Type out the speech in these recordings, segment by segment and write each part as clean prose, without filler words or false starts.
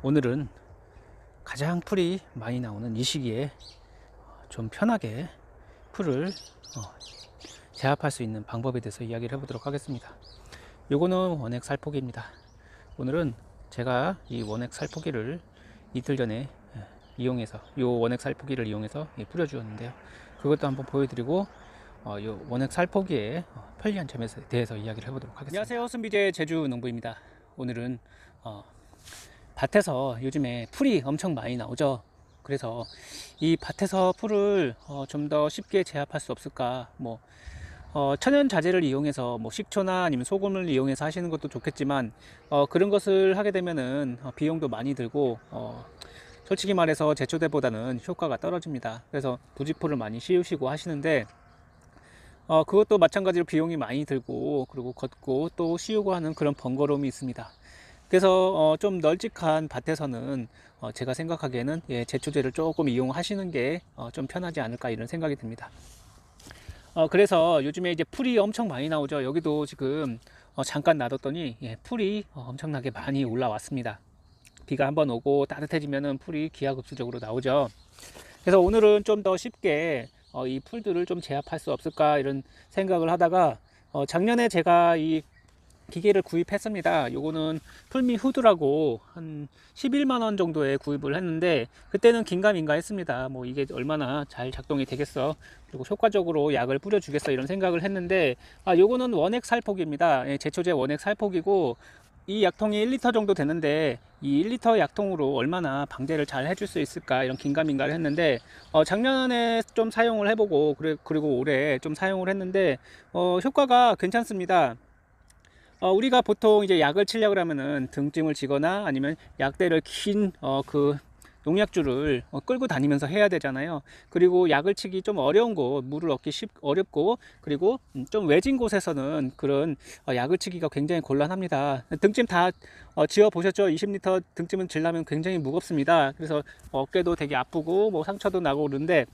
오늘은 가장 풀이 많이 나오는 이 시기에 좀 편하게 풀을 제압할 수 있는 방법에 대해서 이야기를 해보도록 하겠습니다. 요거는 원액 살포기입니다. 오늘은 제가 이 원액 살포기를 이틀 전에 이용해서 요 원액 살포기를 이용해서 뿌려 주었는데요. 그것도 한번 보여드리고 요 원액 살포기의 편리한 점에 대해서 이야기를 해보도록 하겠습니다. 안녕하세요, 순비제 제주농부입니다. 오늘은 밭에서 요즘에 풀이 엄청 많이 나오죠. 그래서 이 밭에서 풀을 좀 더 쉽게 제압할 수 없을까, 천연 자재를 이용해서 식초나 아니면 소금을 이용해서 하시는 것도 좋겠지만 그런 것을 하게 되면은 비용도 많이 들고 솔직히 말해서 제초제보다는 효과가 떨어집니다. 그래서 부직포를 많이 씌우시고 하시는데 그것도 마찬가지로 비용이 많이 들고, 그리고 걷고 또 씌우고 하는 그런 번거로움이 있습니다. 그래서 좀 널찍한 밭에서는 제가 생각하기에는 제초제를 조금 이용하시는 게 좀 편하지 않을까, 이런 생각이 듭니다. 그래서 요즘에 이제 풀이 엄청 많이 나오죠. 여기도 지금 잠깐 놔뒀더니 풀이 엄청나게 많이 올라왔습니다. 비가 한번 오고 따뜻해지면은 풀이 기하급수적으로 나오죠. 그래서 오늘은 좀 더 쉽게 이 풀들을 좀 제압할 수 없을까, 이런 생각을 하다가 작년에 제가 이 기계를 구입했습니다. 요거는 풀미 후드라고 한 11만원 정도에 구입을 했는데, 그때는 긴가민가 했습니다. 이게 얼마나 잘 작동이 되겠어, 그리고 효과적으로 약을 뿌려 주겠어, 이런 생각을 했는데 요거는 원액 살포기입니다. 제초제 원액 살포기고, 이 약통이 1리터 정도 되는데 이 1리터 약통으로 얼마나 방제를 잘 해줄 수 있을까, 이런 긴가민가를 했는데 작년에 좀 사용을 해보고 그리고 올해 좀 사용을 했는데 효과가 괜찮습니다. 우리가 보통 이제 약을 치려고 하면은 등짐을 지거나 아니면 약대를 긴 그 농약줄을 끌고 다니면서 해야 되잖아요. 그리고 약을 치기 좀 어려운 곳, 물을 얻기 어렵고, 그리고 좀 외진 곳에서는 그런 약을 치기가 굉장히 곤란합니다. 등짐 다 지어 보셨죠? 20리터 등짐은 질려면 굉장히 무겁습니다. 그래서 어깨도 되게 아프고 상처도 나고 그러는데,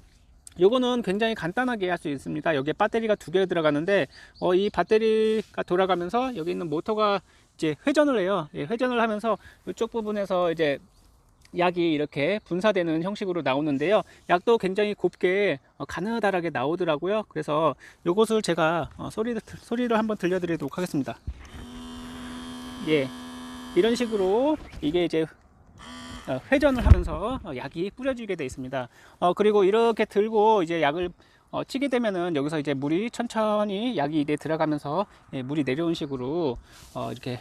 요거는 굉장히 간단하게 할 수 있습니다. 여기에 배터리가 2개 들어가는데 이 배터리가 돌아가면서 여기 있는 모터가 이제 회전을 해요. 회전을 하면서 이쪽 부분에서 이제 약이 이렇게 분사되는 형식으로 나오는데요. 약도 굉장히 곱게 가느다랗게 나오더라고요. 그래서 요것을 제가 소리를 한번 들려드리도록 하겠습니다. 이런 식으로 이게 이제 회전을 하면서 약이 뿌려지게 되어 있습니다. 그리고 이렇게 들고 이제 약을 치게 되면은 여기서 이제 물이 천천히 약이 이제 들어가면서 물이 내려온 식으로 이렇게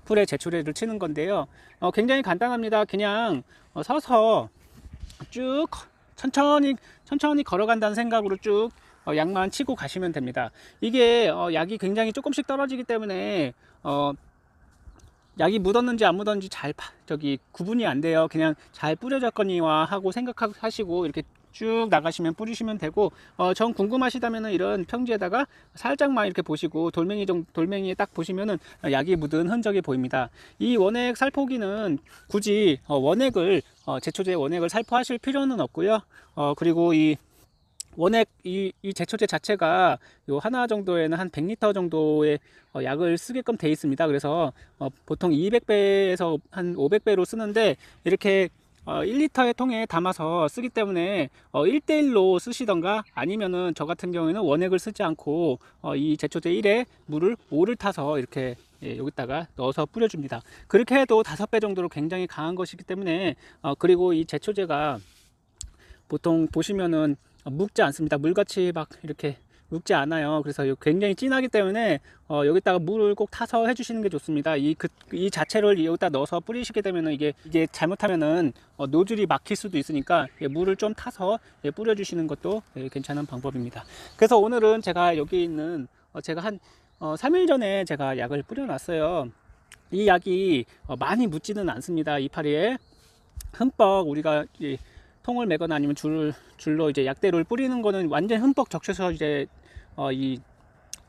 풀에 제초제를 치는 건데요. 굉장히 간단합니다. 그냥 서서 쭉 천천히 걸어간다는 생각으로 쭉 약만 치고 가시면 됩니다. 이게 약이 굉장히 조금씩 떨어지기 때문에 약이 묻었는지 안 묻었는지 잘 구분이 안 돼요. 그냥 잘 뿌려졌거니와 하고 생각하시고 이렇게 쭉 나가시면 뿌리시면 되고, 전 궁금하시다면은 이런 평지에다가 살짝만 이렇게 보시고 돌멩이에 딱 보시면은 약이 묻은 흔적이 보입니다. 이 원액 살포기는 굳이 제초제 원액을 살포하실 필요는 없고요. 그리고 이 제초제 자체가 요 하나 정도에는 한 100리터 정도의 약을 쓰게끔 되어 있습니다. 그래서 보통 200배에서 한 500배로 쓰는데, 이렇게 1리터의 통에 담아서 쓰기 때문에 1대1로 쓰시던가, 아니면은 저 같은 경우에는 원액을 쓰지 않고 이 제초제 1에 물을 5를 타서 이렇게 여기다가 넣어서 뿌려줍니다. 그렇게 해도 5배 정도로 굉장히 강한 것이기 때문에 그리고 이 제초제가 보통 보시면은 묵지 않습니다. 물같이 막 이렇게 묵지 않아요. 그래서 굉장히 진하기 때문에 여기다가 물을 꼭 타서 해주시는 게 좋습니다. 이 자체를 여기다 넣어서 뿌리시게 되면은 이게 잘못하면은 노즐이 막힐 수도 있으니까 물을 좀 타서 뿌려주시는 것도 괜찮은 방법입니다. 그래서 오늘은 제가 여기 있는 제가 한 3일 전에 제가 약을 뿌려놨어요. 이 약이 많이 묻지는 않습니다. 이파리에 흠뻑 우리가 통을 매거나 아니면 줄로 이제 약대를 뿌리는 거는 완전 흠뻑 적셔서 이제 이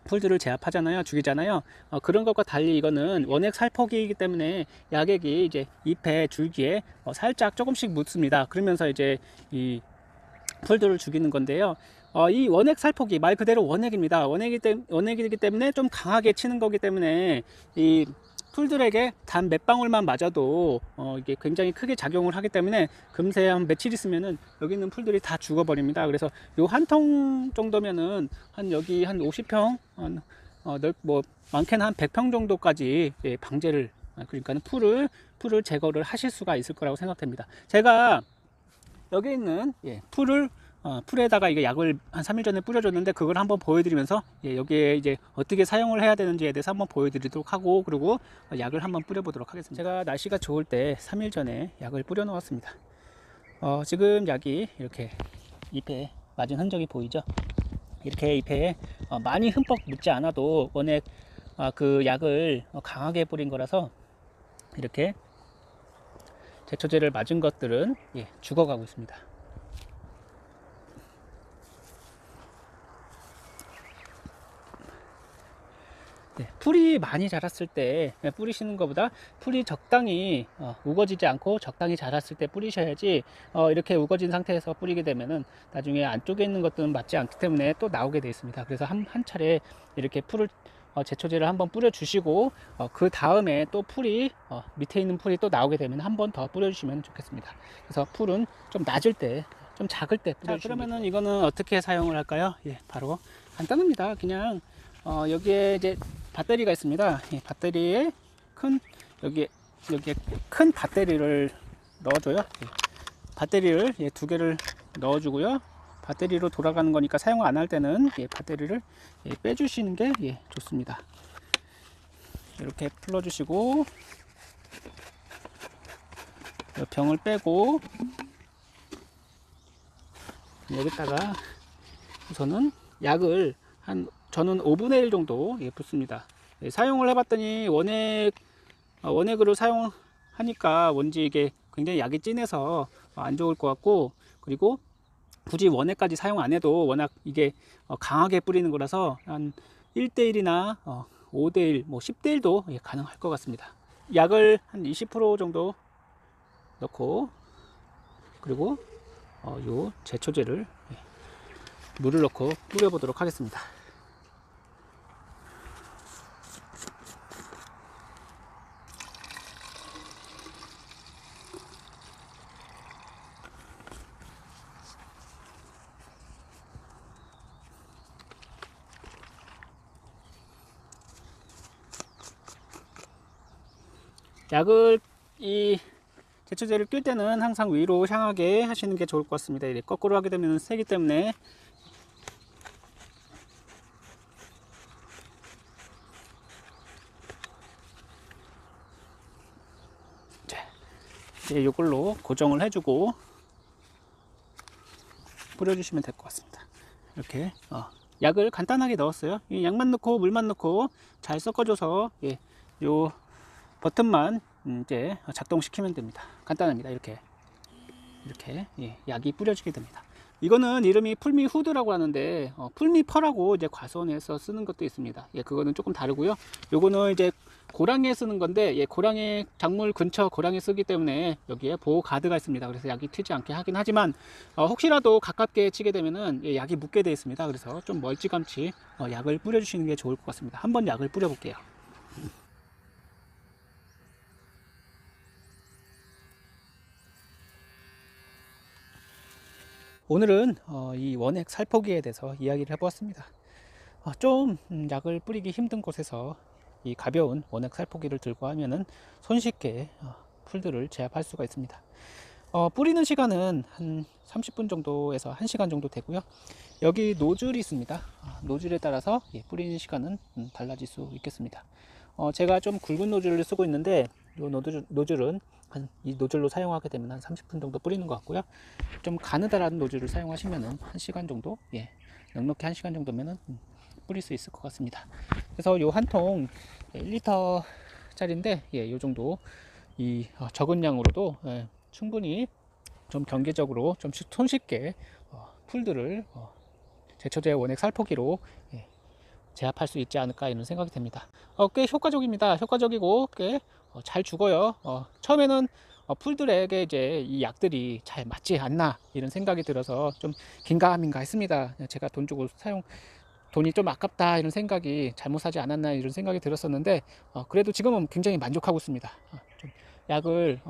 풀들을 제압하잖아요, 죽이잖아요. 그런 것과 달리 이거는 원액 살포기이기 때문에 약액이 이제 잎에 줄기에 살짝 조금씩 묻습니다. 그러면서 이제 이 풀들을 죽이는 건데요. 이 원액 살포기 말 그대로 원액입니다. 원액이기 때문에 좀 강하게 치는 거기 때문에 이 풀들에게 단 몇 방울만 맞아도 이게 굉장히 크게 작용을 하기 때문에 금세 한 며칠 있으면은 여기 있는 풀들이 다 죽어버립니다. 그래서 요 한 통 정도면은 한 여기 한 50평, 뭐 많게는 한 100평 정도까지 예, 방제를 그러니까 풀을 제거를 하실 수가 있을 거라고 생각됩니다. 제가 여기 있는 예, 풀에다가 이게 약을 한 3일 전에 뿌려줬는데 그걸 한번 보여드리면서 예, 여기에 이제 어떻게 사용을 해야 되는지에 대해서 한번 보여드리도록 하고, 그리고 약을 한번 뿌려보도록 하겠습니다. 제가 날씨가 좋을 때 3일 전에 약을 뿌려 놓았습니다. 지금 약이 이렇게 잎에 맞은 흔적이 보이죠? 이렇게 잎에 많이 흠뻑 묻지 않아도 원액 그 약을 강하게 뿌린 거라서 이렇게 제초제를 맞은 것들은 예, 죽어가고 있습니다. 네, 풀이 많이 자랐을 때 뿌리시는 것보다 풀이 적당히 우거지지 않고 적당히 자랐을 때 뿌리셔야지, 이렇게 우거진 상태에서 뿌리게 되면은 나중에 안쪽에 있는 것들은 맞지 않기 때문에 또 나오게 되어 있습니다. 그래서 한 차례 이렇게 풀을 제초제를 한번 뿌려 주시고 그 다음에 또 풀이 밑에 있는 풀이 또 나오게 되면 한 번 더 뿌려 주시면 좋겠습니다. 그래서 풀은 좀 낮을 때, 좀 작을 때 뿌려 주시면. 그러면은 이거는 어떻게 사용을 할까요? 예, 바로 간단합니다. 그냥 여기에 이제 배터리가 있습니다. 이 배터리에 여기에 큰 배터리를 넣어줘요. 배터리를 두 개를 넣어주고요. 배터리로 돌아가는 거니까 사용을 안 할 때는 배터리를 빼주시는 게 좋습니다. 이렇게 풀어주시고 병을 빼고 여기다가 우선은 약을 저는 5분의 1 정도 붓습니다. 사용을 해봤더니 원액으로 사용하니까 왠지 이게 굉장히 약이 진해서 안 좋을 것 같고, 그리고 굳이 원액까지 사용 안 해도 워낙 이게 강하게 뿌리는 거라서 한 1대1이나 5대1, 뭐 10대1도 가능할 것 같습니다. 약을 한 20% 정도 넣고, 그리고 요 제초제를 물을 넣고 뿌려보도록 하겠습니다. 약을 이 제초제를 낄 때는 항상 위로 향하게 하시는 게 좋을 것 같습니다. 이렇게 거꾸로 하게 되면 세기 때문에. 자, 이제 이걸로 고정을 해주고 뿌려주시면 될 것 같습니다. 이렇게 약을 간단하게 넣었어요. 이 약만 넣고 물만 넣고 잘 섞어줘서 요 버튼만 이제 작동시키면 됩니다. 간단합니다. 이렇게 약이 뿌려지게 됩니다. 이거는 이름이 풀미 후드라고 하는데 풀미 펄하고 이제 과수원에서 쓰는 것도 있습니다. 그거는 조금 다르고요. 요거는 이제 고랑에 쓰는 건데 고랑에 작물 근처 고랑에 쓰기 때문에 여기에 보호 가드가 있습니다. 그래서 약이 튀지 않게 하긴 하지만 혹시라도 가깝게 치게 되면은 약이 묻게 되어 있습니다. 그래서 좀 멀찌감치 약을 뿌려주시는 게 좋을 것 같습니다. 한번 약을 뿌려볼게요. 오늘은 이 원액 살포기에 대해서 이야기를 해보았습니다. 좀 약을 뿌리기 힘든 곳에서 이 가벼운 원액 살포기를 들고 하면은 손쉽게 풀들을 제압할 수가 있습니다. 뿌리는 시간은 한 30분 정도에서 1시간 정도 되고요. 여기 노즐이 있습니다. 노즐에 따라서 뿌리는 시간은 달라질 수 있겠습니다. 제가 좀 굵은 노즐을 쓰고 있는데 이 노즐은 이 노즐로 사용하게 되면 한 30분 정도 뿌리는 것 같고요. 좀 가느다란 노즐을 사용하시면은 1시간 정도, 넉넉히 1시간 정도면은 뿌릴 수 있을 것 같습니다. 그래서 요 한 통 1리터 짜리인데 요 정도 이 적은 양으로도 충분히 좀 경계적으로 좀 손쉽게 풀들을 제초제 원액 살포기로 제압할 수 있지 않을까 이런 생각이 듭니다. 꽤 효과적입니다. 효과적이고 꽤 잘 죽어요. 처음에는 풀들에게 이제 이 약들이 잘 맞지 않나 이런 생각이 들어서 좀 긴가민가 했습니다. 제가 돈 주고 돈이 좀 아깝다 이런 생각이, 잘못 사지 않았나 이런 생각이 들었었는데 그래도 지금은 굉장히 만족하고 있습니다. 좀 약을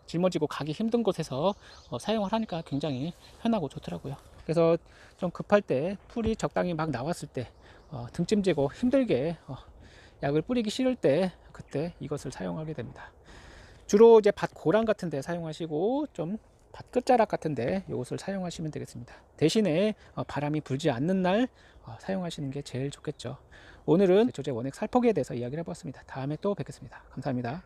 짊어지고 가기 힘든 곳에서 사용을 하니까 굉장히 편하고 좋더라고요. 그래서 좀 급할 때, 풀이 적당히 막 나왔을 때, 등짐 지고 힘들게 약을 뿌리기 싫을 때, 그때 이것을 사용하게 됩니다. 주로 이제 밭 고랑 같은 데 사용하시고, 좀 밭 끝자락 같은 데 이것을 사용하시면 되겠습니다. 대신에 바람이 불지 않는 날 사용하시는 게 제일 좋겠죠. 오늘은 제초제 원액 살포기에 대해서 이야기를 해봤습니다. 다음에 또 뵙겠습니다. 감사합니다.